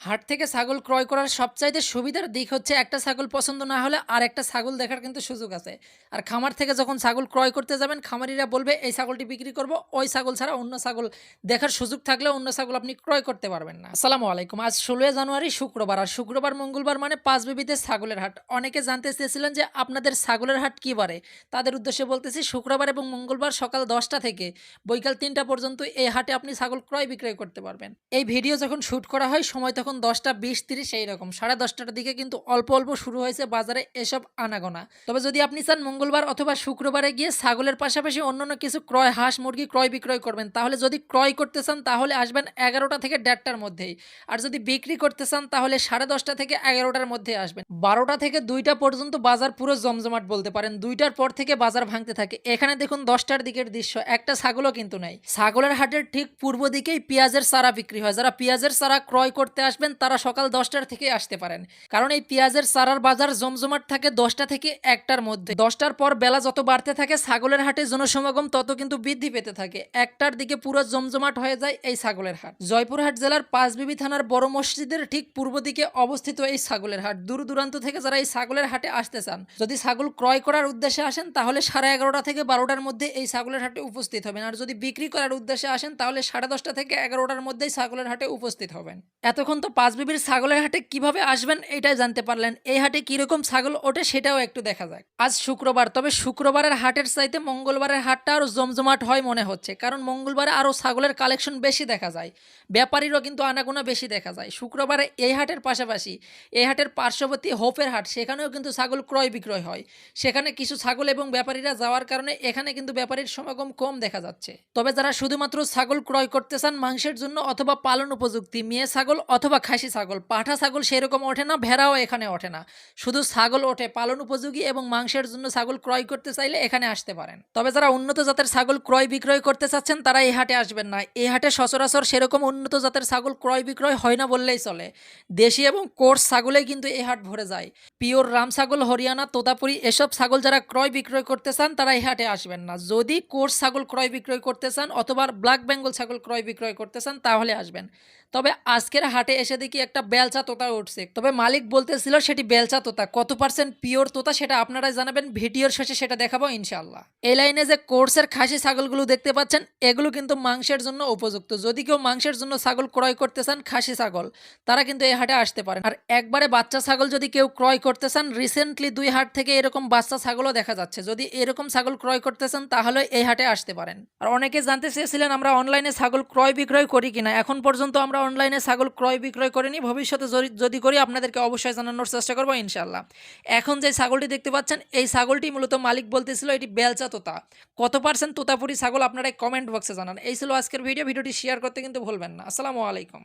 হাট থেকে ছাগল ক্রয় করার সবচাইতে সুবিধার দিক হচ্ছে একটা ছাগল পছন্দ না হলে আরেকটা ছাগল দেখার কিন্তু সুযোগ আছে। আর খামার থেকে যখন ছাগল ক্রয় করতে যাবেন খামারিরা বলবে এই ছাগলটি বিক্রি করব, ওই ছাগল ছাড়া অন্য ছাগল দেখার সুযোগ থাকলেও অন্য ছাগল আপনি ক্রয় করতে পারবেন না। আসসালামু আলাইকুম। আজ ১৬ জানুয়ারি শুক্রবার, আর শুক্রবার মঙ্গলবার মানে পাঁচবিবিতে ছাগলের হাট। অনেকে জানতে চেয়েছিলেন যে আপনাদের ছাগলের হাট কী বারে। তাদের উদ্দেশ্যে বলতেছি শুক্রবার এবং মঙ্গলবার সকাল ১০টা থেকে বৈকাল ৩টা পর্যন্ত এই হাটে আপনি ছাগল ক্রয় বিক্রয় করতে পারবেন। এই ভিডিও যখন শ্যুট করা হয় সময় তখন ১০টা ২০-৩০ এইরকম ১০:৩০টার দিকে কিন্তু অল্প অল্প শুরু হয়েছে বাজারে এসব আনাগোনা। তবে যদি আপনি চান মঙ্গলবার অথবা শুক্রবারে গিয়ে ছাগলের পাশাপাশি অন্যান্য কিছু ক্রয় হাঁস মুরগি ক্রয় বিক্রয় করবেন, তাহলে যদি ক্রয় করতে চান তাহলে আসবেন ১১টা থেকে ১:৩০টার মধ্যেই। আর যদি বিক্রি করতে চান তাহলে ১০:৩০ থেকে ১১টার মধ্যে আসবেন। ১২টা থেকে ২টা পর্যন্ত বাজার পুরো জমজমাট বলতে পারেন। ২টার পর থেকে বাজার ভাঙতে থাকে। এখানে দেখুন ১০টার দিকের দৃশ্য, একটা ছাগলও কিন্তু নাই। ছাগলের হাটের ঠিক পূর্ব দিকেই পেঁয়াজের চারা বিক্রি হয়। যারা পেঁয়াজের চারা ক্রয় করতে আসবেন তারা সকাল ১০টার থেকে আসতে পারেন, কারণ এই পেঁয়াজের চারার বাজার জমজমাট থাকে ১০টা থেকে ১টার মধ্যে। ১০টার পর বেলা যত বাড়তে থাকে ছাগলের হাটে জনসমাগম তত কিন্তু বৃদ্ধি পেতে থাকে। ১টার দিকে পুরো জমজমাট হয়ে যায় এই ছাগলের হাট। জয়পুরহাট জেলার পাঁচবিবি থানার বড় মসজিদের ঠিক পূর্ব দিকে অবস্থিত এই ছাগলের হাট। দূর দূরান্ত থেকে যারা এই ছাগলের হাটে আসতে চান, যদি ছাগল ক্রয় করার উদ্দেশ্যে আসেন তাহলে ১১:৩০ থেকে ১২টার মধ্যে এই ছাগলের হাটে উপস্থিত হবেন। আর যদি বিক্রি করার উদ্দেশ্যে আসেন তাহলে ১০:৩০ থেকে ১১টার মধ্যেই ছাগলের হাটে উপস্থিত হবেন। এতক্ষণ তো পাঁচবিবির ছাগলের হাটে কিভাবে আসবেন এটাই জানতে পারলেন। এই হাটে কিরকম ছাগল ওঠে সেটাও একটু দেখা যাক। আজ শুক্রবার, তবে শুক্রবারের হাটের চাইতে মঙ্গলবারের হাটটা আরও জমজমাট হয় মনে হচ্ছে, কারণ মঙ্গলবারে আরও ছাগলের কালেকশন বেশি দেখা যায়, ব্যাপারীরও কিন্তু আনাগোনা বেশি দেখা যায়। শুক্রবারে এই হাটের পাশাপাশি এই হাটের পার্শ্ববর্তী হোপের হাট, সেখানেও কিন্তু ছাগল ক্রয় বিক্রয় হয়। সেখানে কিছু ছাগল এবং ব্যাপারীরা যাওয়ার কারণে এখানে কিন্তু ব্যাপারীর সমাগম কম দেখা যাচ্ছে। তবে যারা শুধুমাত্র ছাগল ক্রয় করতে চান মাংসের জন্য অথবা পালন উপযুক্তি, মেয়ে ছাগল অথবা খাসি ছাগল, পাঠা ছাগল সেরকম ওঠে না, ভেড়াও এখানে ওঠে না, শুধু ছাগল ওঠে পালন উপযোগী এবং মাংসের জন্য ছাগল ক্রয় করতে চাইলে এখানে আসতে পারেন। তবে যারা উন্নত জাতের ছাগল ক্রয় বিক্রয় করতে চাচ্ছেন তারা এই হাটে আসবেন না। এই হাটে সচরাচর সেরকম উন্নত জাতের ছাগল ক্রয় বিক্রয় হয় না বললেই চলে। দেশি এবং কোর্স ছাগলেই কিন্তু এই হাট ভরে যায়। পিওর রাম ছাগল, হরিয়ানা, তোতাপুরি এসব ছাগল যারা ক্রয় বিক্রয় করতে চান তারা এই হাটে আসবেন না। যদি কোর্স ছাগল ক্রয় বিক্রয় করতে চান অথবা ব্ল্যাক বেঙ্গল ছাগল ক্রয় বিক্রয় করতে চান তাহলে আসবেন। তবে আজকের হাটে এসে দেখি একটা বেলচা তোতা উঠছে, তবে মালিক বলতেছিল সেটি বেলচা তোতা। কত পার্সেন্ট পিওর তোতা সেটা আপনারাই জানাবেন, ভিডিওর শেষে সেটা দেখাবো ইনশাল্লাহ। এই লাইনে যে কোর্সের খাসি ছাগলগুলো দেখতে পাচ্ছেন এগুলো কিন্তু মাংসের জন্য উপযুক্ত। যদি কেউ মাংসের জন্য ছাগল ক্রয় করতে চান খাসি ছাগল, তারা কিন্তু এই হাটে আসতে পারেন। আর একবারে বাচ্চা ছাগল যদি কেউ ক্রয় করতে চান, রিসেন্টলি ২ হাট থেকে এরকম বাচ্চা ছাগলও দেখা যাচ্ছে। যদি এরকম ছাগল ক্রয় করতে চান তাহলে এই হাটে আসতে পারেন। আর অনেকে জানতে চেয়েছিলেন আমরা অনলাইনে ছাগল ক্রয় বিক্রয় করি কিনা। এখন পর্যন্ত আমরা অনলাইনে ছাগল ক্রয় বিক্রয় করিনি, ভবিষ্যতে যদি করি আপনাদেরকে অবশ্যই জানানোর চেষ্টা করবো ইনশাল্লাহ। এখন যে ছাগলটি দেখতে পাচ্ছেন এই ছাগলটি মূলত মালিক বলতেছিল এটি বেলচা তোতা। কত পার্সেন্ট তোতাপুরি ছাগল আপনারা কমেন্ট বক্সে জানান। এই ছিল আজকের ভিডিওটি শেয়ার করতে কিন্তু ভুলবেন না। আসসালামু আলাইকুম।